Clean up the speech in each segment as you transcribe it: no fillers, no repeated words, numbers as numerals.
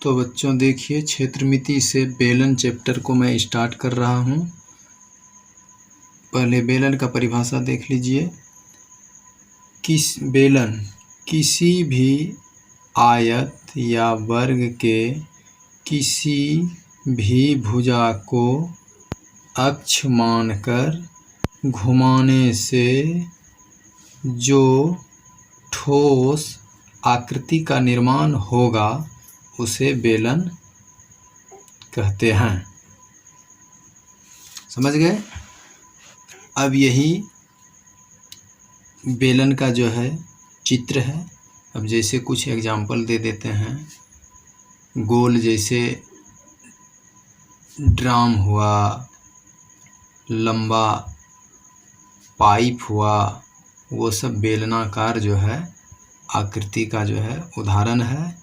तो बच्चों देखिए, क्षेत्रमिति से बेलन चैप्टर को मैं स्टार्ट कर रहा हूँ। पहले बेलन का परिभाषा देख लीजिए। बेलन किसी भी आयत या वर्ग के किसी भी भुजा को अक्ष मानकर घुमाने से जो ठोस आकृति का निर्माण होगा उसे बेलन कहते हैं। समझ गए? अब यही बेलन का जो है चित्र है। अब जैसे कुछ एग्जाम्पल दे देते हैं। गोल जैसे ड्राम हुआ, लंबा पाइप हुआ, वो सब बेलनाकार जो है आकृति का जो है उदाहरण है।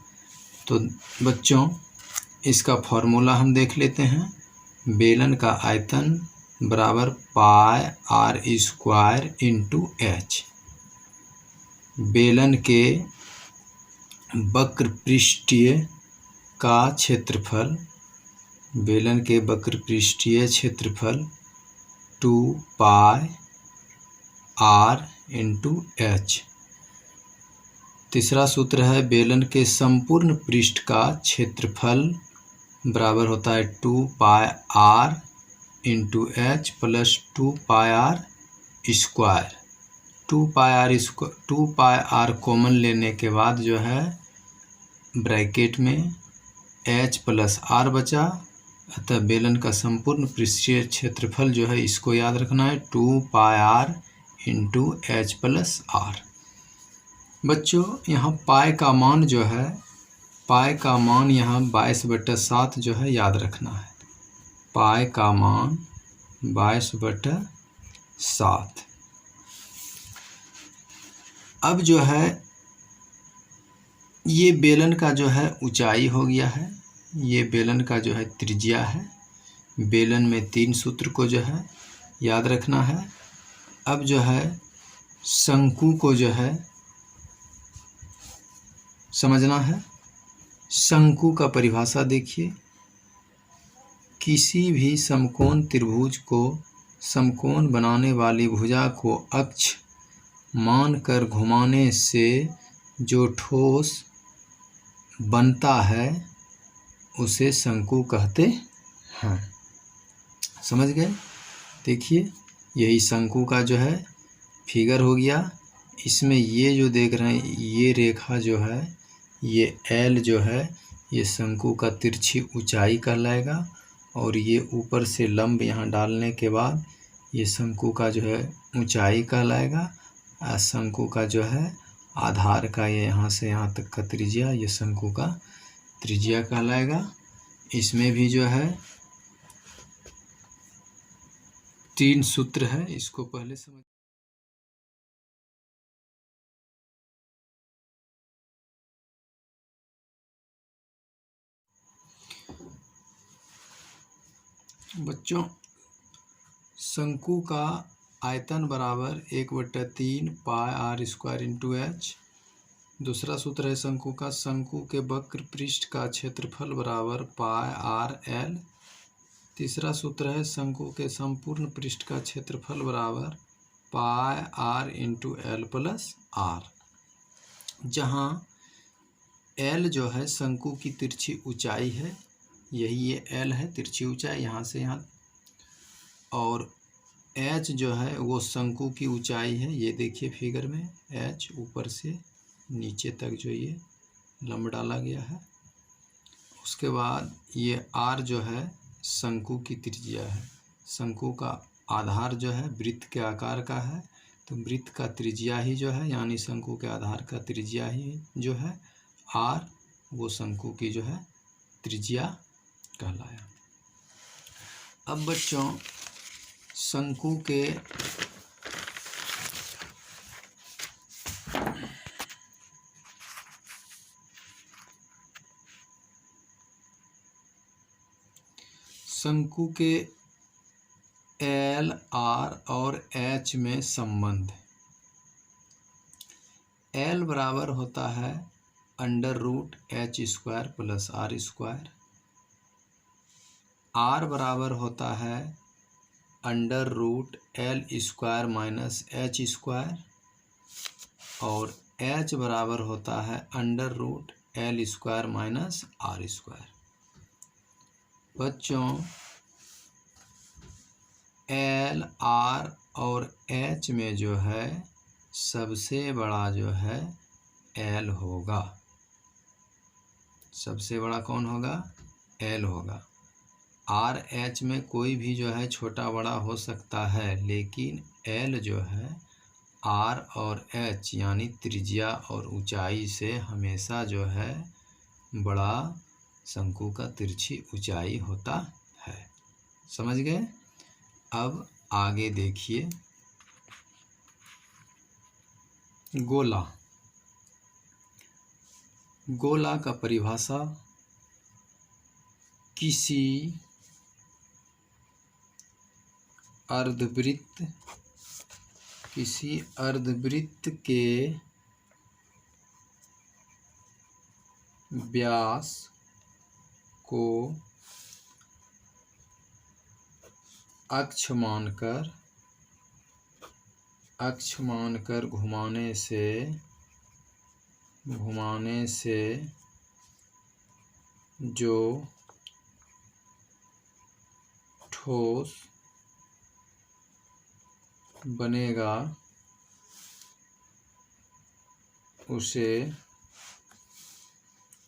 तो बच्चों इसका फॉर्मूला हम देख लेते हैं। बेलन का आयतन बराबर pi r square into H. बेलन के वक्र पृष्ठीय का क्षेत्रफल, बेलन के वक्र पृष्ठीय क्षेत्रफल 2 पाई आर इंटू एच। तीसरा सूत्र है बेलन के संपूर्ण पृष्ठ का क्षेत्रफल बराबर होता है 2 pi r into h plus 2 pi r square. 2 pi r common लेने के बाद जो है ब्रैकेट में एच प्लस आर बचा, अतः बेलन का संपूर्ण पृष्ठीय क्षेत्रफल जो है इसको याद रखना है 2 pi r into h plus r. बच्चों यहाँ पाई का मान जो है, पाई का मान यहाँ 22/7 जो है याद रखना है। पाई का मान 22/7। अब जो है ये बेलन का जो है ऊंचाई हो गया है, ये बेलन का जो है त्रिज्या है। बेलन में 3 सूत्र को जो है याद रखना है। अब जो है शंकु को जो है समझना है। शंकु का परिभाषा देखिए। किसी भी समकोण त्रिभुज को समकोण बनाने वाली भुजा को अक्ष मानकर घुमाने से जो ठोस बनता है उसे शंकु कहते हैं। समझ गए? देखिए यही शंकु का जो है फिगर हो गया। इसमें ये जो देख रहे हैं ये रेखा जो है, ये एल जो है ये शंकु का तिरछी ऊंचाई कहलाएगा, और ये ऊपर से लंब यहाँ डालने के बाद ये शंकु का जो है ऊंचाई कहलाएगा। शंकु का जो है आधार का ये यहाँ से यहाँ तक का त्रिज्या, ये शंकु का त्रिज्या कहलाएगा। इसमें भी जो है 3 सूत्र है, इसको पहले समझ। बच्चों शंकु का आयतन बराबर 1/3 पाई आर स्क्वायर इंटू एच। दूसरा सूत्र है शंकु का, शंकु के वक्र पृष्ठ का क्षेत्रफल बराबर पाई आर एल। तीसरा सूत्र है शंकु के संपूर्ण पृष्ठ का क्षेत्रफल बराबर pi r into l plus r, जहाँ एल जो है शंकु की तिरछी ऊंचाई है, यही ये एल है तिरछी ऊंचाई यहाँ से यहाँ, और एच जो है वो शंकु की ऊंचाई है। ये देखिए फिगर में एच ऊपर से नीचे तक जो ये लंब डाला गया है। उसके बाद ये आर जो है शंकु की त्रिज्या है। शंकु का आधार जो है वृत्त के आकार का है, तो वृत्त का त्रिज्या ही जो है यानी शंकु के आधार का त्रिज्या ही जो है आर, वो शंकु की जो है त्रिज्या कहलाया। अब बच्चों शंकु के एल आर और एच में संबंध। एल बराबर होता है under root H square plus R square. R बराबर होता है under root L square minus H square, और एच बराबर होता है under root L square minus R square. बच्चों एल, आर और एच में जो है सबसे बड़ा जो है एल होगा। सबसे बड़ा कौन होगा? एल होगा। आर एच में कोई भी जो है छोटा बड़ा हो सकता है, लेकिन एल जो है आर और एच यानी त्रिज्या और ऊंचाई से हमेशा जो है बड़ा शंकु का तिरछी ऊंचाई होता है। समझ गए? अब आगे देखिए, गोला। गोला का परिभाषा किसी अर्धवृत्त के व्यास को अक्ष मानकर घुमाने से जो ठोस बनेगा उसे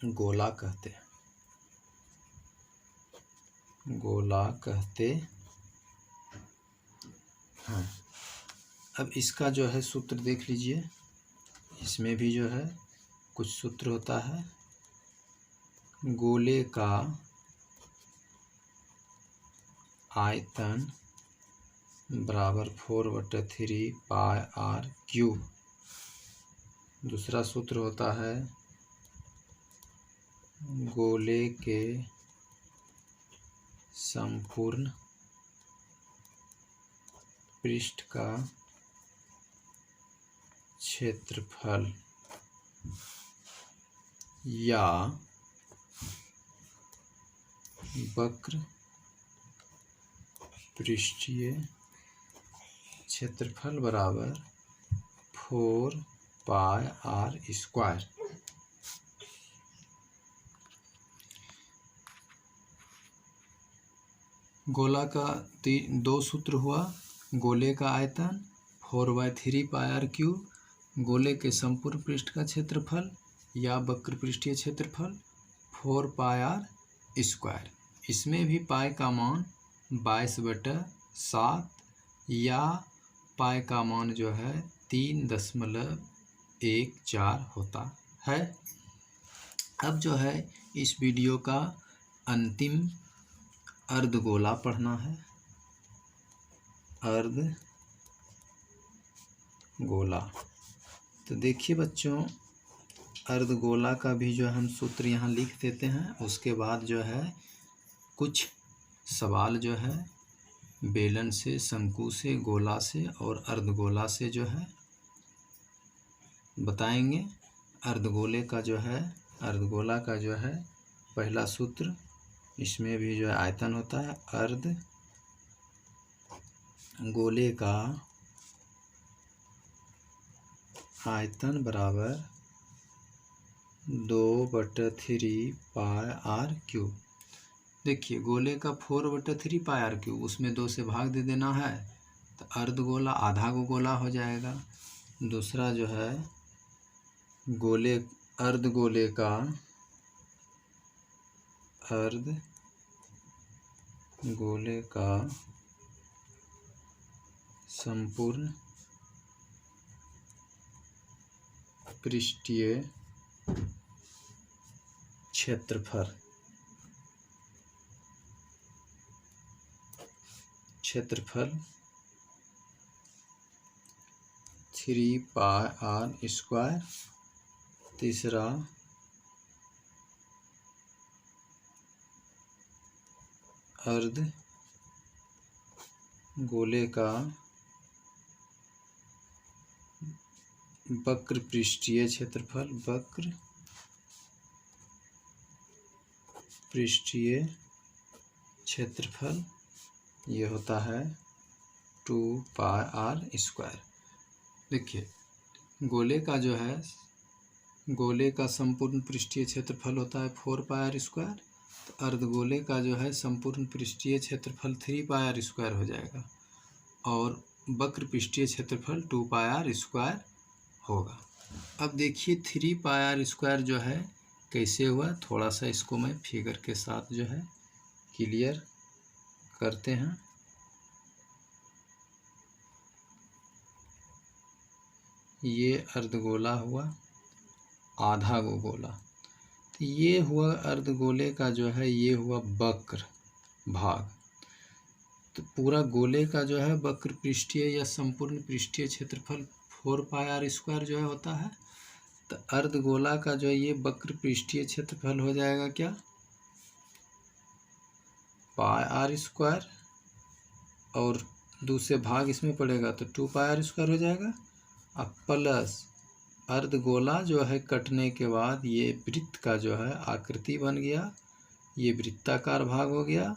गोला कहते हैं। गोला कहते हैं। अब इसका जो है सूत्र देख लीजिए। इसमें भी जो है कुछ सूत्र होता है। गोले का आयतन बराबर 4/3 पाई आर क्यूब। दूसरा सूत्र होता है गोले के संपूर्ण पृष्ठ का क्षेत्रफल या वक्र पृष्ठीय क्षेत्रफल बराबर 4 पाई आर स्क्वायर। गोला का दो सूत्र हुआ। गोले का आयतन 4/3 पाई आर क्यूब, गोले के संपूर्ण पृष्ठ का क्षेत्रफल या वक्र पृष्ठीय क्षेत्रफल 4 पाई आर स्क्वायर। इसमें भी पाई का मान 22/7 या पाई का मान जो है 3.14 होता है। अब जो है इस वीडियो का अंतिम अर्धगोला पढ़ना है। अर्धगोला, तो देखिए बच्चों, अर्धगोला का भी जो हम सूत्र यहाँ लिख देते हैं। उसके बाद जो है कुछ सवाल जो है बेलन से, शंकु से, गोला से और अर्धगोला से जो है बताएंगे। अर्धगोले का जो है, अर्धगोला का जो है पहला सूत्र, इसमें भी जो है आयतन होता है। अर्धगोले का आयतन बराबर 2/3 पाई आर क्यूब। देखिए गोले का 4/3 पाई आर क्यूब, उसमें 2 से भाग दे देना है तो अर्धगोला आधा गोला हो जाएगा। दूसरा जो है अर्धगोले का संपूर्ण पृष्ठीय क्षेत्रफल 3 पाई आर स्क्वायर। तीसरा अर्धगोले का वक्र पृष्ठीय क्षेत्रफल पृष्ठीय क्षेत्रफल ये होता है 2πr²। देखिए गोले का जो है, गोले का संपूर्ण पृष्ठीय क्षेत्रफल होता है 4πr²। तो अर्धगोले का जो है संपूर्ण पृष्ठीय क्षेत्रफल 3πr² हो जाएगा और वक्र पृष्ठीय क्षेत्रफल 2πr² होगा। अब देखिए 3πr² जो है कैसे हुआ, थोड़ा सा इसको मैं फिगर के साथ जो है क्लियर करते हैं। ये अर्धगोला हुआ, आधा गोला, तो ये हुआ अर्धगोले का जो है, ये हुआ वक्र भाग। तो पूरा गोले का जो है वक्र पृष्ठीय या संपूर्ण पृष्ठीय क्षेत्रफल 4πr² जो है होता है। तो अर्धगोला का जो है ये वक्र पृष्ठीय क्षेत्रफल हो जाएगा क्या, πr², और दूसरे भाग इसमें पड़ेगा तो 2πr² हो जाएगा। अब प्लस अर्धगोला जो है कटने के बाद ये वृत्त का जो है आकृति बन गया, ये वृत्ताकार भाग हो गया,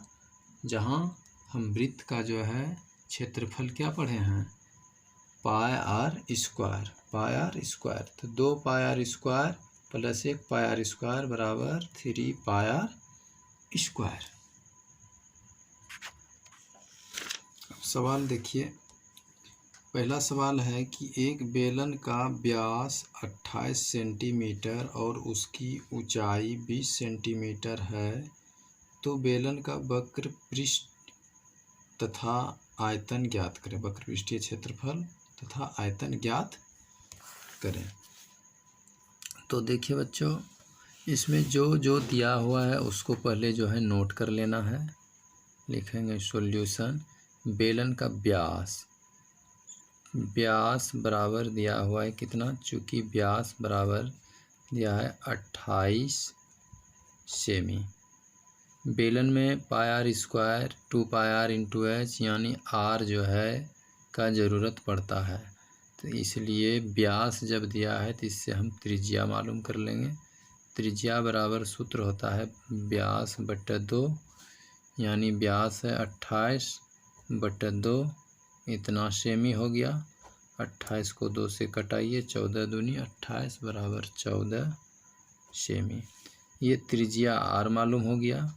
जहाँ हम वृत्त का जो है क्षेत्रफल क्या पढ़े हैं, πr²। तो 2πr² प्लस 1πr² बराबर 3πr²। सवाल देखिए, पहला सवाल है कि एक बेलन का व्यास 28 सेंटीमीटर और उसकी ऊंचाई 20 सेंटीमीटर है, तो बेलन का वक्र पृष्ठ तथा आयतन ज्ञात करें। वक्र पृष्ठीय क्षेत्रफल तथा आयतन ज्ञात करें। तो देखिए बच्चों, इसमें जो जो दिया हुआ है उसको पहले जो है नोट कर लेना है। लिखेंगे सॉल्यूशन, बेलन का व्यास बराबर दिया हुआ है कितना, चूँकि व्यास बराबर दिया है 28 सेमी। बेलन में πr² 2πr×h यानी r जो है का ज़रूरत पड़ता है। तो इसलिए व्यास जब दिया है तो इससे हम त्रिज्या मालूम कर लेंगे। त्रिज्या बराबर सूत्र होता है व्यास बटा 2, यानी व्यास है 28 बटा 2, इतना सेमी हो गया। 28 को 2 से कटाइए, 14 दूनी 28 बराबर 14 सेमी। ये त्रिज्या r मालूम हो गया।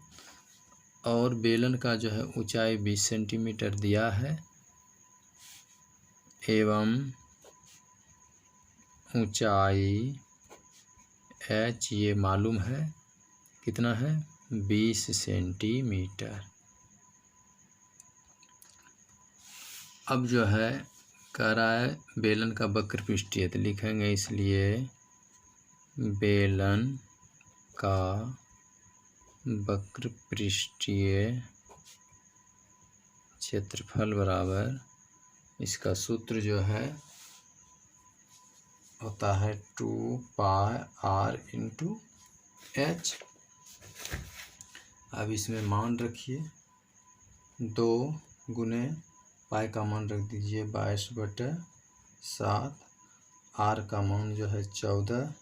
और बेलन का जो है ऊंचाई 20 सेंटीमीटर दिया है एवं ऊंचाई h ये मालूम है कितना है, 20 सेंटीमीटर। अब जो है कह रहा है बेलन का वक्र पृष्ठीय, तो लिखेंगे इसलिए बेलन का वक्र पृष्ठीय क्षेत्रफल बराबर, इसका सूत्र जो है होता है 2πr×h। अब इसमें मान रखिए 2 गुने पाई का मान रख दीजिए 22/7, r का मान जो है 14,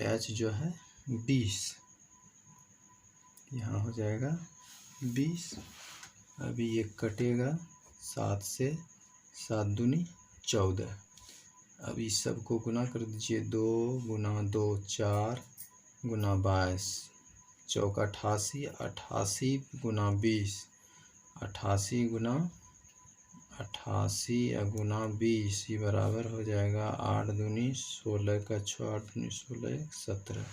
h जो है 20, यहाँ हो जाएगा 20। अभी ये कटेगा 7 से, 7 दूनी 14। अब इस सब को गुना कर दीजिए, 2 गुना 2 4 गुना 22, चौका 88, 88 गुना 20, 88 गुना 20 ये बराबर हो जाएगा 8 दूनी 16 का 6, 8 दूनी 16, 17,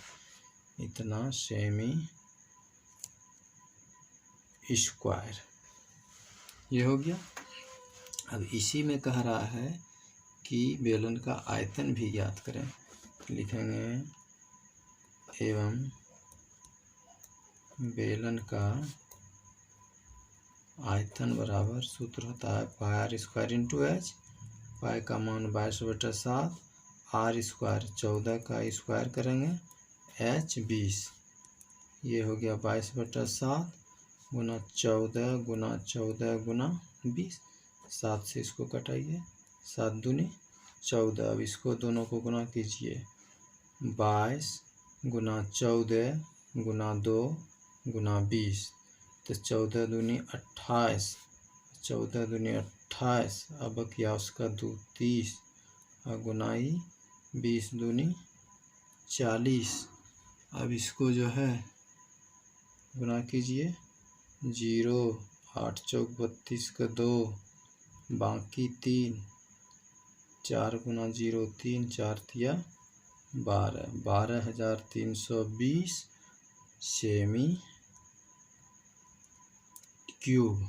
इतना सेमी स्क्वायर ये हो गया। अब इसी में कह रहा है कि बेलन का आयतन भी ज्ञात करें। लिखेंगे एवं बेलन का आयतन बराबर सूत्र होता है πr²×h, पाई का मान 22/7, r² 14 का स्क्वायर करेंगे, h 20, ये हो गया 22/7 गुना 14 गुना 14 गुना 20, 7 से इसको कटाइए, 7 दूनी 14। अब इसको दोनों को गुना कीजिए, 22 गुना 14 गुना 2 गुना 20, तो 14 दूनी 28, 14 दूनी 28, अब क्या उसका 2 30 और गुनाई 20 दूनी 40। अब इसको जो है गुना कीजिए, 0 8 चौक 32 का 2, बाकी 3, 4 गुना 0 3, 4 तिया 12, 12,320 सेमी क्यूब।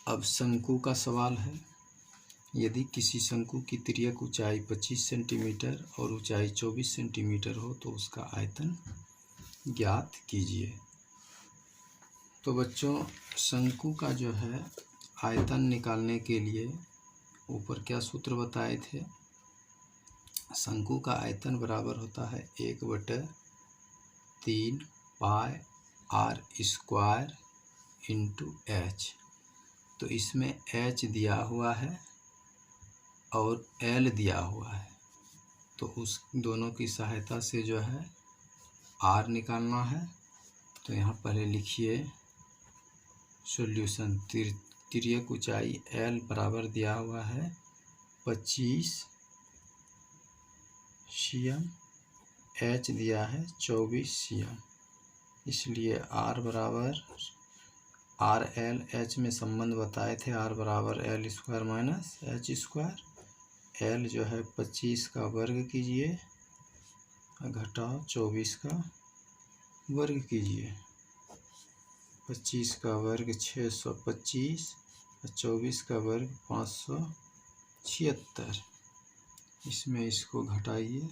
अब शंकु का सवाल है, यदि किसी शंकु की तिर्यक ऊंचाई 25 सेंटीमीटर और ऊंचाई 24 सेंटीमीटर हो तो उसका आयतन ज्ञात कीजिए। तो बच्चों, शंकु का जो है आयतन निकालने के लिए ऊपर क्या सूत्र बताए थे, शंकु का आयतन बराबर होता है 1/3 पाई आर स्क्वायर इंटू एच। तो इसमें एच दिया हुआ है और एल दिया हुआ है, तो उस दोनों की सहायता से जो है आर निकालना है। तो यहाँ पहले लिखिए सॉल्यूशन। तिर्यक ऊंचाई एल बराबर दिया हुआ है 25 cm, एच दिया है 24 cm, इसलिए आर बराबर आर एल एच में संबंध बताए थे, आर बराबर L square minus H square. L जो है 25 का वर्ग कीजिए, घटाओ 24 का वर्ग कीजिए, 25 का वर्ग 625 और 24 का वर्ग 576। इसमें इसको घटाइए,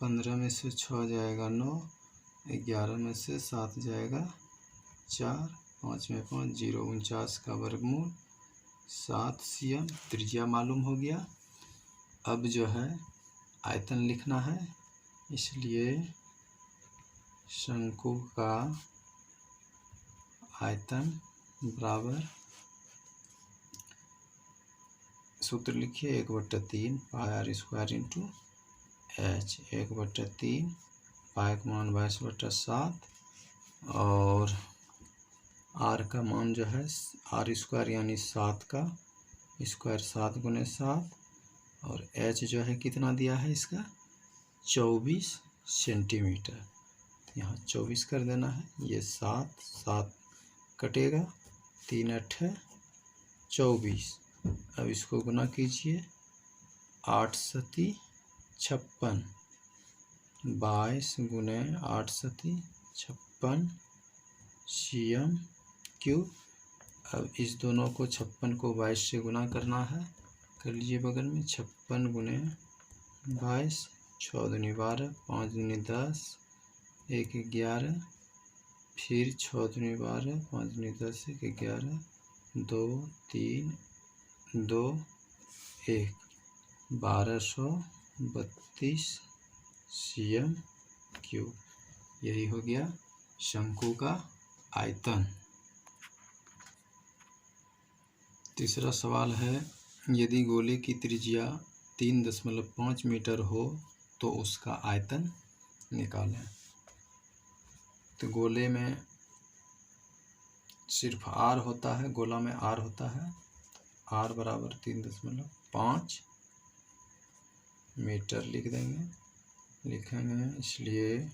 15 में से 6 जाएगा 9, 11 में से 7 जाएगा 4, 5 में 5 0, 49 का वर्गमूल 7 cm त्रिज्या मालूम हो गया। अब जो है आयतन लिखना है, इसलिए शंकु का आयतन बराबर, सूत्र लिखिए 1/3 पाई आर स्क्वायर इंटू एच। 1/3 पाई का मान 22/7 और आर का मान जो है आर स्क्वायर यानी 7 का स्क्वायर, 7 गुने 7, और एच जो है कितना दिया है इसका 24 सेंटीमीटर। यहाँ 24 कर देना है, ये 7 7 कटेगा, 3 8 24। अब इसको गुना कीजिए, 8 7 56, 22 गुने 8 7 56 cm क्यूब। अब इस दोनों को 56 को 22 से गुना करना है, कर लीजिए बगल में, 56 गुने 22, 6 दूनी 12, 5 दूनी 10, 1 11, फिर 6 दूनी 12, 5 दूनी 10, 1 11, 2 3 2 1, 1232 cm क्यूब। यही हो गया शंकु का आयतन। तीसरा सवाल है, यदि गोले की त्रिज्या 3.5 मीटर हो तो उसका आयतन निकालें। तो गोले में सिर्फ आर होता है, गोला में आर होता है, आर बराबर 3.5 मीटर लिख देंगे, लिखेंगे, इसलिए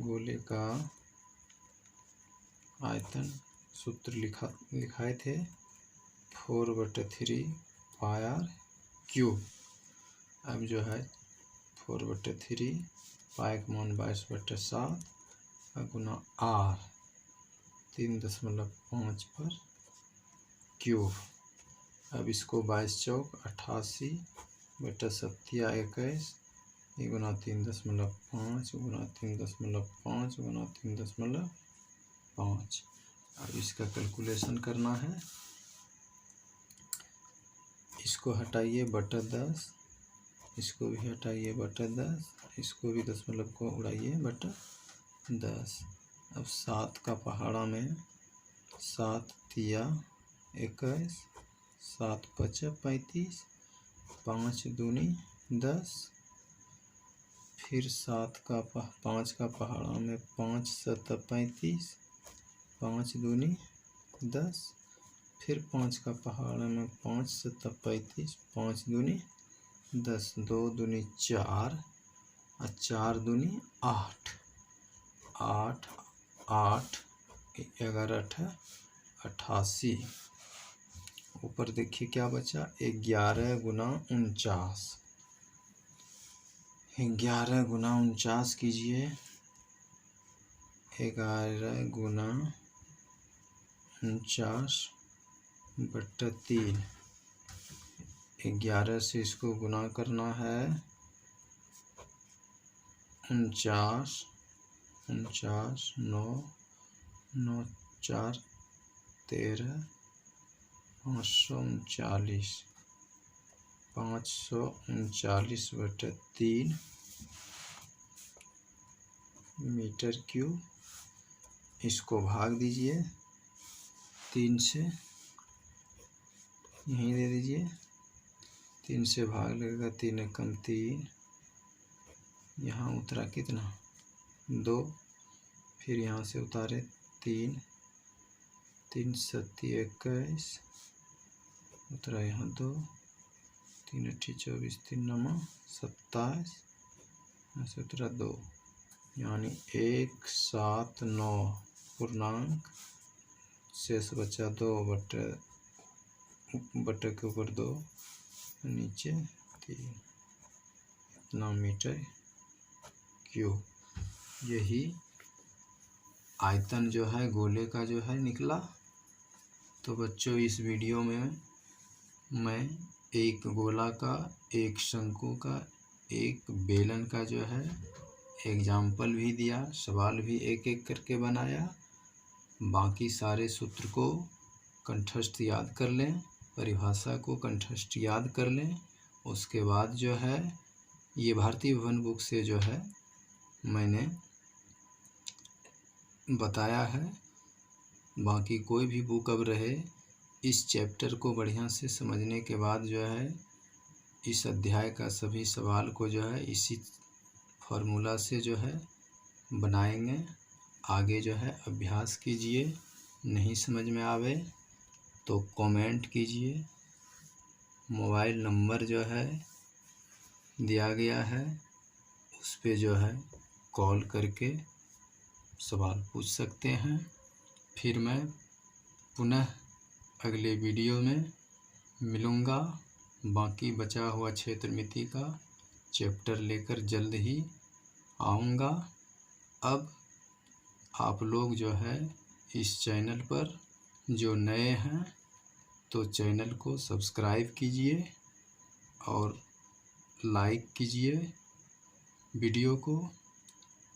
गोले का आयतन सूत्र लिखाए थे 4/3 पाई आर क्यूब। अब जो है 4/3 पाई का मान 22/7 गुना आर 3.5 पर क्यूब। अब इसको 22 चौक 88/7 गुना 3.5 गुना 3.5 गुना 3.5। अब इसका कैलकुलेशन करना है, इसको हटाइए बटा 10, इसको भी हटाइए बटा 10, इसको भी दशमलव को उड़ाइए बटा 10। अब 7 का पहाड़ा में 7 तिया 21, 7 5 35, 5 दूनी 10, फिर 5 का पहाड़ा में 5 7 35, 5 दूनी 10, फिर 5 का पहाड़ा में 5 7 35, 5 दूनी 10, 2 दूनी 4 और 4 दूनी 8, 8 8 11 88। ऊपर देखिए क्या बचा, 11 गुना 49। 11 गुना 49 कीजिए, 11 गुना 49/3। 11 से इसको गुना करना है, 49 49 9 9 4 13, 539, 539/3 मीटर क्यूब। इसको भाग दीजिए 3 से, यहीं दे दीजिए, 3 से भाग लगेगा, 3 एकम 3, यहाँ उतरा कितना 2, फिर यहाँ से उतारे 3, 3 7 21, उतरा यहाँ 2, 3 8 24, 3 9 27, यहाँ से उतरा 2, यानी 179 पूर्णांक, शेष बचा 2 बटे के ऊपर 2 नीचे 3, इतना मीटर क्यूब। यही आयतन जो है गोले का जो है निकला। तो बच्चों इस वीडियो में मैं एक गोला का, एक शंकु का, एक बेलन का जो है एग्जाम्पल भी दिया, सवाल भी एक एक करके बनाया। बाकी सारे सूत्र को कंठस्थ याद कर लें, परिभाषा को कंठस्थ याद कर लें। उसके बाद जो है ये भारतीय भवन बुक से जो है मैंने बताया है। बाकी कोई भी बुक अब रहे, इस चैप्टर को बढ़िया से समझने के बाद जो है इस अध्याय का सभी सवाल को जो है इसी फॉर्मूला से जो है बनाएंगे। आगे जो है अभ्यास कीजिए, नहीं समझ में आवे तो कमेंट कीजिए। मोबाइल नंबर जो है दिया गया है, उस पे जो है कॉल करके सवाल पूछ सकते हैं। फिर मैं पुनः अगले वीडियो में मिलूँगा। बाकी बचा हुआ क्षेत्रमिति का चैप्टर लेकर जल्द ही आऊँगा। अब आप लोग जो है इस चैनल पर जो नए हैं तो चैनल को सब्सक्राइब कीजिए और लाइक कीजिए वीडियो को।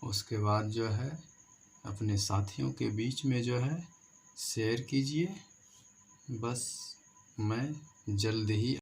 उसके बाद जो है अपने साथियों के बीच में जो है शेयर कीजिए। बस मैं जल्द ही